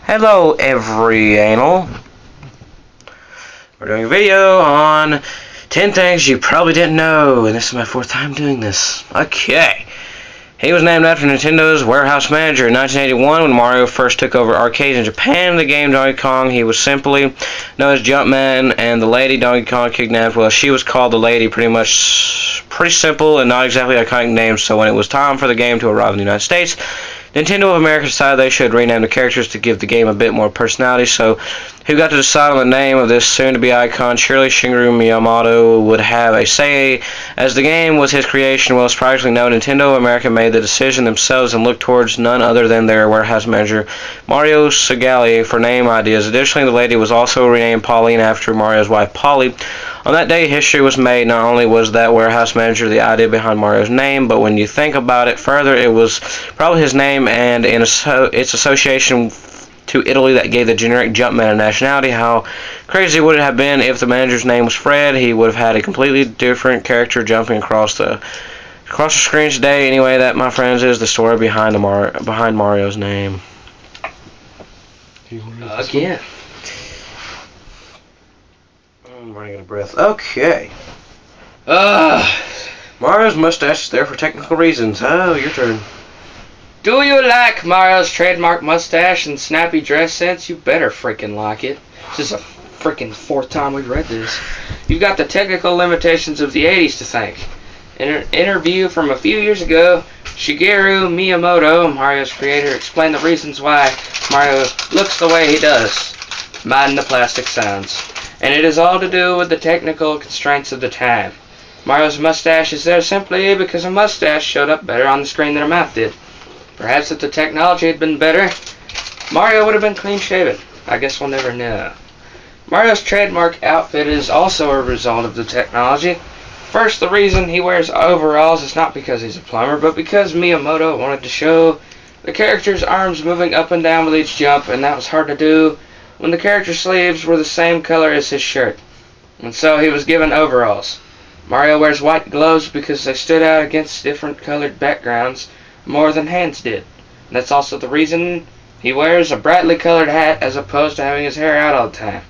Hello, every anal. We're doing a video on 10 things you probably didn't know, and this is my 4th time doing this. Okay. He was named after Nintendo's warehouse manager in 1981 when Mario first took over arcades in Japan. In the game Donkey Kong, he was simply known as Jumpman, and the lady Donkey Kong kidnapped, well, she was called the Lady, pretty simple and not exactly iconic names. So when it was time for the game to arrive in the United States, Nintendo of America decided they should rename the characters to give the game a bit more personality. So who got to decide on the name of this soon-to-be icon? Surely Shigeru Miyamoto would have a say, as the game was his creation. Well, surprisingly no, Nintendo of America made the decision themselves and looked towards none other than their warehouse manager, Mario Segale, for name ideas. Additionally, the lady was also renamed Pauline after Mario's wife, Polly. On that day, history was made. Not only was that warehouse manager the idea behind Mario's name, but when you think about it further, it was probably his name and its association to Italy that gave the generic Jumpman a nationality. How crazy would it have been if the manager's name was Fred? He would have had a completely different character jumping across the screen today. Anyway, that, my friends, is the story behind Mario's name. Again. I'm running out of breath. Okay. Mario's mustache is there for technical reasons. Oh, your turn. Do you like Mario's trademark mustache and snappy dress sense? You better freaking like it. This is a freaking 4th time we've read this. You've got the technical limitations of the 80s to thank. In an interview from a few years ago, Shigeru Miyamoto, Mario's creator, explained the reasons why Mario looks the way he does. Mind the plastic sounds. And it is all to do with the technical constraints of the time. Mario's mustache is there simply because a mustache showed up better on the screen than a mouth did. Perhaps if the technology had been better, Mario would have been clean-shaven. I guess we'll never know. Mario's trademark outfit is also a result of the technology. First, the reason he wears overalls is not because he's a plumber, but because Miyamoto wanted to show the character's arms moving up and down with each jump, and that was hard to do when the character's sleeves were the same color as his shirt. And so he was given overalls. Mario wears white gloves because they stood out against different colored backgrounds more than hands did. And that's also the reason he wears a brightly colored hat as opposed to having his hair out all the time.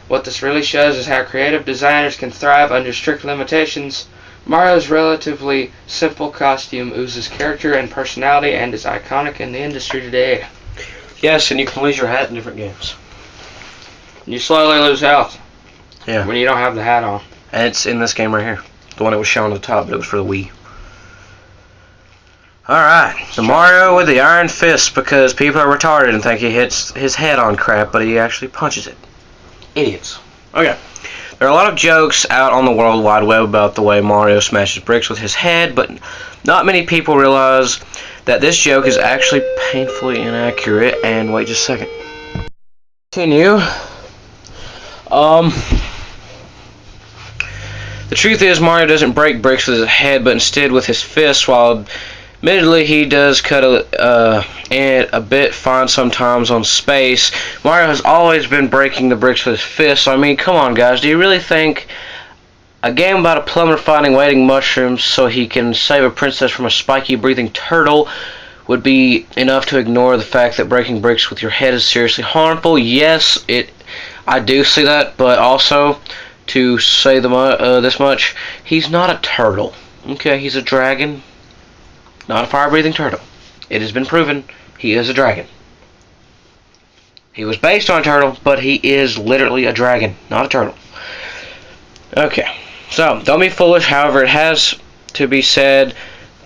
What this really shows is how creative designers can thrive under strict limitations. Mario's relatively simple costume oozes character and personality and is iconic in the industry today. Yes, and you can lose your hat in different games. You slowly lose health. Yeah. When you don't have the hat on. And it's in this game right here. The one that was shown on the top, but it was for the Wii. Alright, the Mario with the iron fist, because people are retarded and think he hits his head on crap, but he actually punches it. Idiots. Okay. There are a lot of jokes out on the World Wide Web about the way Mario smashes bricks with his head, but not many people realize that this joke is actually painfully inaccurate. And wait just a second. Continue. The truth is, Mario doesn't break bricks with his head, but instead with his fists. While admittedly he does cut a bit fine sometimes on space, Mario has always been breaking the bricks with his fists. So, I mean, come on, guys. Do you really think a game about a plumber finding waiting mushrooms so he can save a princess from a spiky breathing turtle would be enough to ignore the fact that breaking bricks with your head is seriously harmful? Yes, I do see that, but also, to say this much, he's not a turtle. Okay, he's a dragon, not a fire-breathing turtle. It has been proven he is a dragon. He was based on a turtle, but he is literally a dragon, not a turtle. Okay, so don't be foolish. However, it has to be said,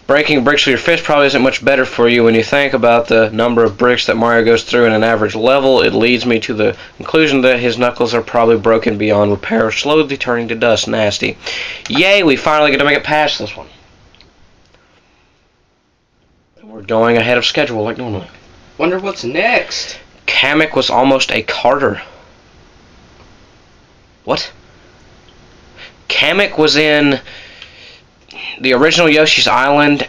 breaking bricks with your fist probably isn't much better for you. When you think about the number of bricks that Mario goes through in an average level, it leads me to the conclusion that his knuckles are probably broken beyond repair, slowly turning to dust. Nasty. Yay, we finally get to make it past this one. We're going ahead of schedule like normally. Wonder what's next. Kamek was almost a Carter. What? Kamek was in the original Yoshi's Island.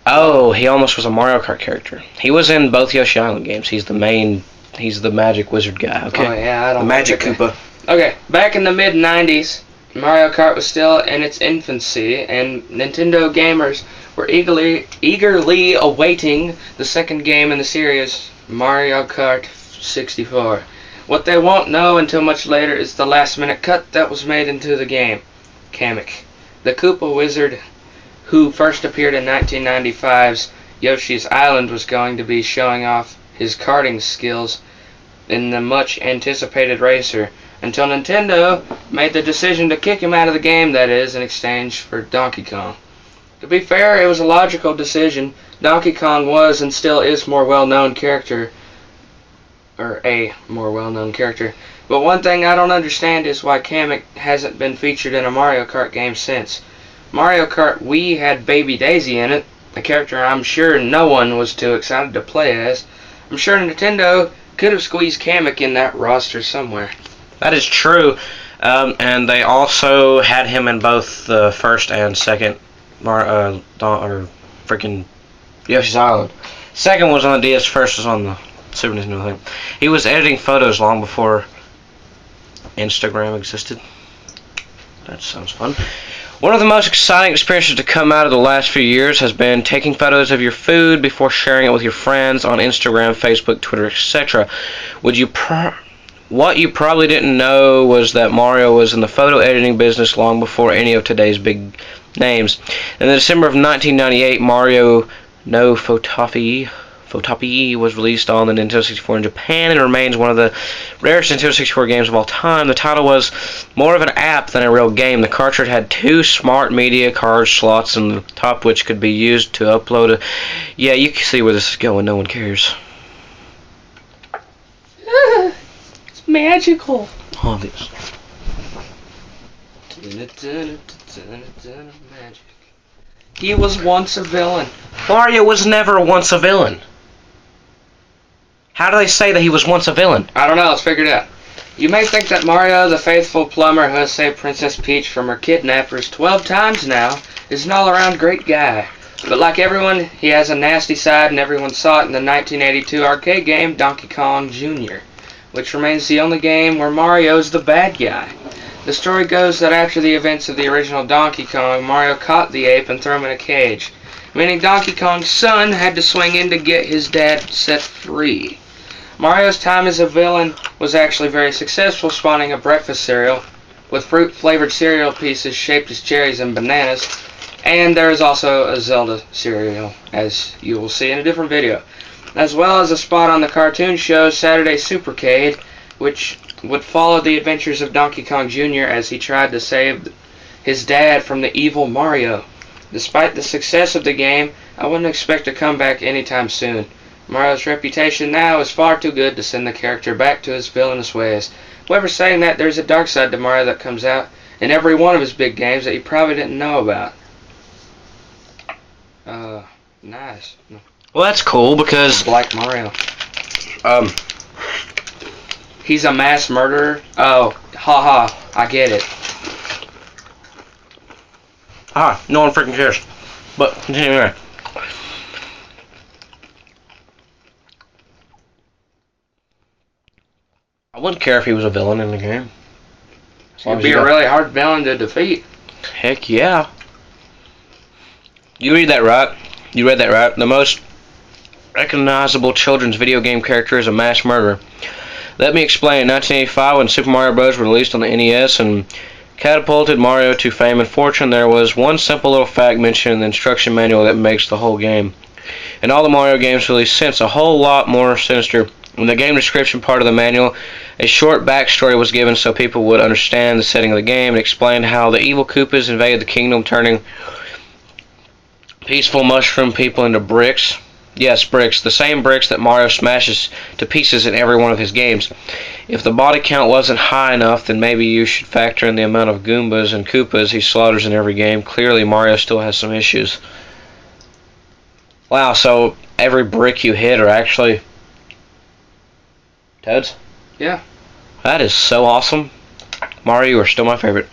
Oh, he almost was a Mario Kart character. He was in both Yoshi Island games. He's the magic wizard guy, okay? Oh, yeah, I don't know. The magic Koopa. Okay, back in the mid-90s, Mario Kart was still in its infancy, and Nintendo gamers were eagerly awaiting the second game in the series, Mario Kart 64. What they won't know until much later is the last-minute cut that was made into the game. Kamek, the Koopa wizard who first appeared in 1995's Yoshi's Island, was going to be showing off his karting skills in the much-anticipated racer, until Nintendo made the decision to kick him out of the game, that is, in exchange for Donkey Kong. To be fair, it was a logical decision. Donkey Kong was and still is a more well-known character. But one thing I don't understand is why Kamek hasn't been featured in a Mario Kart game since. Mario Kart Wii had Baby Daisy in it, a character I'm sure no one was too excited to play as. I'm sure Nintendo could have squeezed Kamek in that roster somewhere. That is true. And they also had him in both the first and second freaking Yoshi's Island. Second was on the DS, first was on the Super Nintendo thing. He was editing photos long before Instagram existed. That sounds fun. One of the most exciting experiences to come out of the last few years has been taking photos of your food before sharing it with your friends on Instagram, Facebook, Twitter, etc. What you probably didn't know was that Mario was in the photo editing business long before any of today's big names. In the December of 1998, Mario no Photopia was released on the Nintendo 64 in Japan and remains one of the rarest Nintendo 64 games of all time. The title was more of an app than a real game. The cartridge had 2 smart media card slots on the top, which could be used to upload a... Yeah, you can see where this is going. No one cares. It's magical. Obvious. Magic. He was once a villain. Mario was never once a villain. How do they say that he was once a villain? I don't know, let's figure it out. You may think that Mario, the faithful plumber who has saved Princess Peach from her kidnappers 12 times now, is an all-around great guy. But like everyone, he has a nasty side, and everyone saw it in the 1982 arcade game Donkey Kong Jr., which remains the only game where Mario is the bad guy. The story goes that after the events of the original Donkey Kong, Mario caught the ape and threw him in a cage, meaning Donkey Kong's son had to swing in to get his dad set free. Mario's time as a villain was actually very successful, spawning a breakfast cereal with fruit-flavored cereal pieces shaped as cherries and bananas, and there is also a Zelda cereal, as you will see in a different video, as well as a spot on the cartoon show Saturday Supercade, which would follow the adventures of Donkey Kong Jr. as he tried to save his dad from the evil Mario. Despite the success of the game, I wouldn't expect a comeback anytime soon. Mario's reputation now is far too good to send the character back to his villainous ways. However, saying that, there's a dark side to Mario that comes out in every one of his big games that you probably didn't know about. Nice. Well, that's cool because... Black Mario. He's a mass murderer. Oh, haha, I get it. No one freaking cares. But, anyway. I wouldn't care if he was a villain in the game. He'd be a really hard villain to defeat. Heck yeah. You read that right. You read that right. The most recognizable children's video game character is a mass murderer. Let me explain. In 1985, when Super Mario Bros. Were released on the NES and catapulted Mario to fame and fortune, there was one simple little fact mentioned in the instruction manual that makes the whole game. In all the Mario games released since, a whole lot more sinister. In the game description part of the manual, a short backstory was given so people would understand the setting of the game and explained how the evil Koopas invaded the kingdom, turning peaceful mushroom people into bricks. Yes, bricks. The same bricks that Mario smashes to pieces in every one of his games. If the body count wasn't high enough, then maybe you should factor in the amount of Goombas and Koopas he slaughters in every game. Clearly, Mario still has some issues. Wow, so every brick you hit are actually... Toads? Yeah. That is so awesome. Mario, you are still my favorite.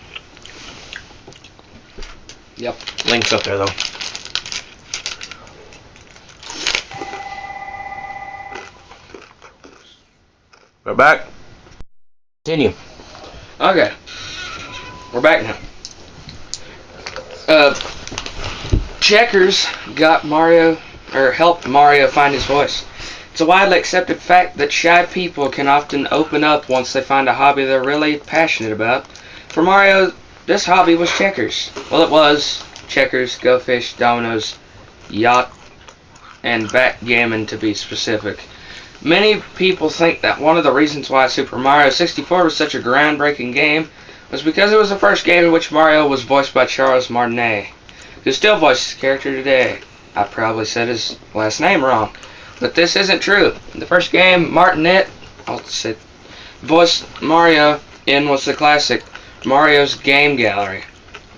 Yep. Link's up there, though. We're back. Continue. Okay. We're back now. Checkers got Mario, or helped Mario find his voice. It's a widely accepted fact that shy people can often open up once they find a hobby they're really passionate about. For Mario, this hobby was checkers. Well, it was checkers, go fish, dominoes, yacht, and backgammon to be specific. Many people think that one of the reasons why Super Mario 64 was such a groundbreaking game was because it was the first game in which Mario was voiced by Charles Martinet, who still voices the character today. I probably said his last name wrong, but this isn't true. The first game Martinet voiced Mario in was the classic Mario's Game Gallery.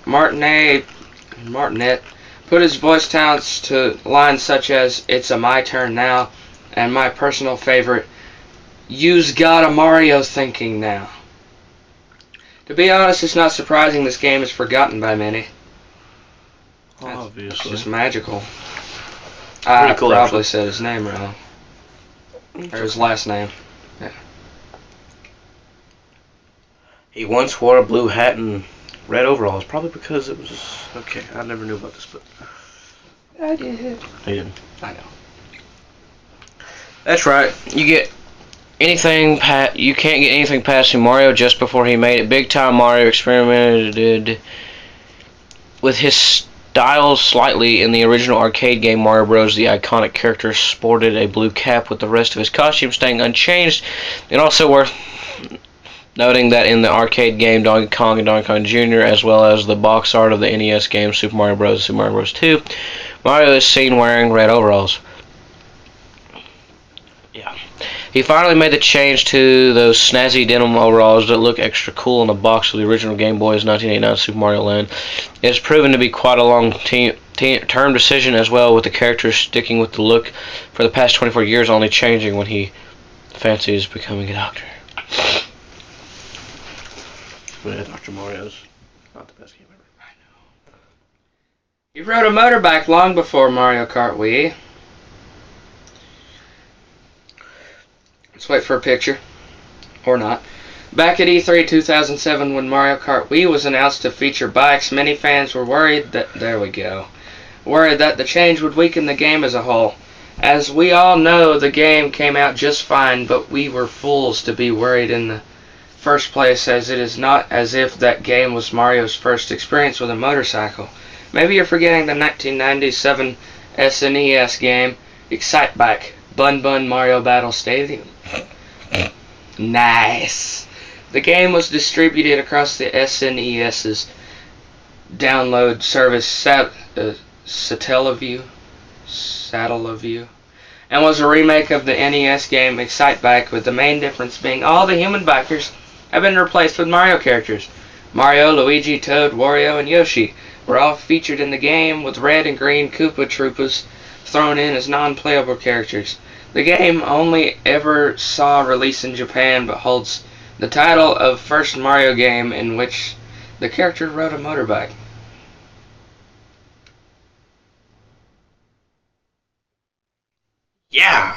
Martinet put his voice talents to lines such as "It's a my turn now," and my personal favorite, "You's got a Mario thinking now." To be honest, it's not surprising this game is forgotten by many. Obviously. It's just magical. Pretty I cool, probably actually. said his name wrong. Or his last name. Yeah. He once wore a blue hat and red overalls, probably because it was... Okay, I never knew about this, but... I did. He didn't. I know. That's right. You can't get anything past Super Mario just before he made it. Big Time Mario experimented with his style slightly in the original arcade game Mario Bros. The iconic character sported a blue cap with the rest of his costume staying unchanged. And also worth noting that in the arcade game Donkey Kong and Donkey Kong Jr., as well as the box art of the NES game Super Mario Bros. And Super Mario Bros. 2, Mario is seen wearing red overalls. Yeah. He finally made the change to those snazzy denim overalls that look extra cool in the box of the original Game Boy's 1989 Super Mario Land. It has proven to be quite a long-term decision as well, with the character sticking with the look for the past 24 years, only changing when he fancies becoming a doctor. But Dr. Mario's not the best game ever. I know. He rode a motorbike long before Mario Kart Wii. Let's wait for a picture. Or not. Back at E3 2007, when Mario Kart Wii was announced to feature bikes, many fans were worried that the change would weaken the game as a whole. As we all know, the game came out just fine, but we were fools to be worried in the first place, as it is not as if that game was Mario's first experience with a motorcycle. Maybe you're forgetting the 1997 SNES game, Excite Bike, Bun Bun Mario Battle Stadium. Nice. The game was distributed across the SNES's download service Satellaview, and was a remake of the NES game Excite Bike, with the main difference being all the human bikers have been replaced with Mario characters. Mario, Luigi, Toad, Wario, and Yoshi were all featured in the game, with red and green Koopa Troopas thrown in as non-playable characters. The game only ever saw release in Japan, but holds the title of first Mario game in which the character rode a motorbike. Yeah!